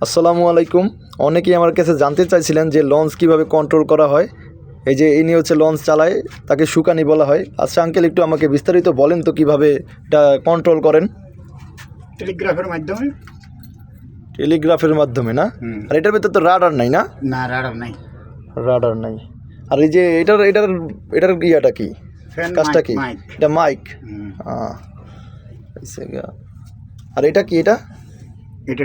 আসসালামু আলাইকুম। অনেকেই আমার কাছে জানতে চাইছিলেন যে লঞ্চ কিভাবে কন্ট্রোল করা হয়। এই যে ইনি হচ্ছে লঞ্চ চালায়, তাকে সুকানি বলা হয়। আচ্ছা আঙ্কেল, একটু আমাকে বিস্তারিত বলেন তো কিভাবে এটা কন্ট্রোল করেন। টেলিগ্রাফের মাধ্যমে। টেলিগ্রাফের মাধ্যমে না? আর এটার ভিতরে তো রাডার নাই না? না, রাডার নাই। রাডার নাই। আর এই যে এটার এটার এটার ইয়াটা কি, কাজটা কি? এটা মাইক। আর এটা কি? এটা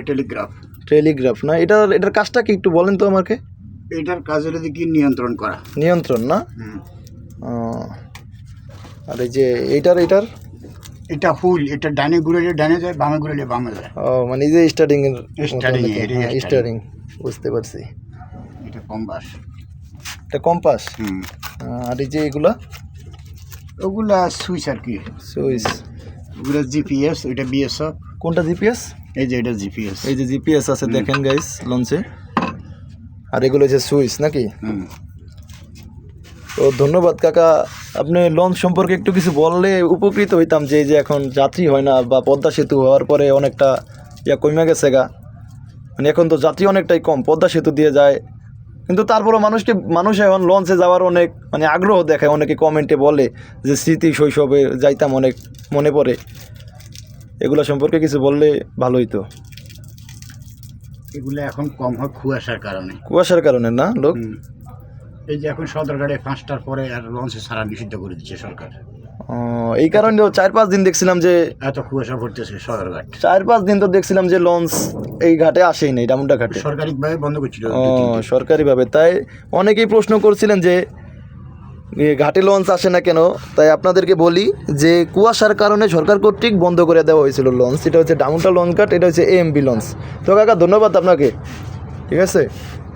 টেলিগ্রাফ। টেলিগ্রাফ না? এটার কাজটা কি একটু বলেন তো আমাকে। এটার কাজ হলো কি নিয়ন্ত্রণ করা। নিয়ন্ত্রণ না? আর এই যে এটার এটা হুইল, এটা ডানে ঘুরলে ডানে যায়, বামে ঘুরলে বামে যায়। মানে এই যে স্টার্টিং এর স্টারিং। বুঝতে পারছি। এটা কম্পাস। এটা কম্পাস। আর এই যে ওগুলা সুইচ আর কি, সুইচ। ওগুলা জিপিএস, ওইটা বিএসএফ। কোনটা জিপিএস? এই যে এটা জিপিএস। এই যে জিপিএস আছে, দেখেন গাইস লঞ্চে। আর এগুলো যে সুইচ নাকি? তো ধন্যবাদ কাকা, আপনি লঞ্চ সম্পর্কে একটু কিছু বললে উপকৃত হইতাম। যে এখন যাত্রী হয় না, বা পদ্মা সেতু হওয়ার পরে অনেকটা কমে গেছে গা। মানে এখন তো যাত্রী অনেকটাই কম, পদ্মা সেতু দিয়ে যায়। কিন্তু তারপরও মানুষ এখন লঞ্চে যাওয়ার অনেক আগ্রহ দেখায়। অনেকে কমেন্টে বলে যে স্মৃতি শৈশবে যাইতাম, অনেক মনে পড়ে। এগুলো সম্পর্কে কিছু বললে ভালো হইতো। এগুলো এখন কম হয় কুয়াশার কারণে না লোক। এই যে এখন সদরঘাটে 5টার পরে আর লঞ্চে ছাড়া নিষিদ্ধ করে দিচ্ছে সরকার। এই কারণে 4-5 দিন দেখছিলাম যে এত কুয়াশা পড়তেছে সদরঘাট। 4-5 দিন তো দেখছিলাম যে লঞ্চ এই ঘাটে আসেই নাই, ডামুন্ডা ঘাটে। সরকারিভাবে বন্ধ করছিল। সরকারিভাবে। তাই অনেকেই প্রশ্ন করছিলেন যে ঘাটে লঞ্চ আসে না কেন। তাই আপনাদেরকে বলি যে কুয়াশার কারণে সরকার কর্তৃক বন্ধ করে দেওয়া হয়েছিল লঞ্চ। এটা হচ্ছে ডামুন্ডা লঞ্চ ঘাট, এটা হচ্ছে এএমবি লঞ্চ। তো কাকা ধন্যবাদ আপনাকে, ঠিক আছে।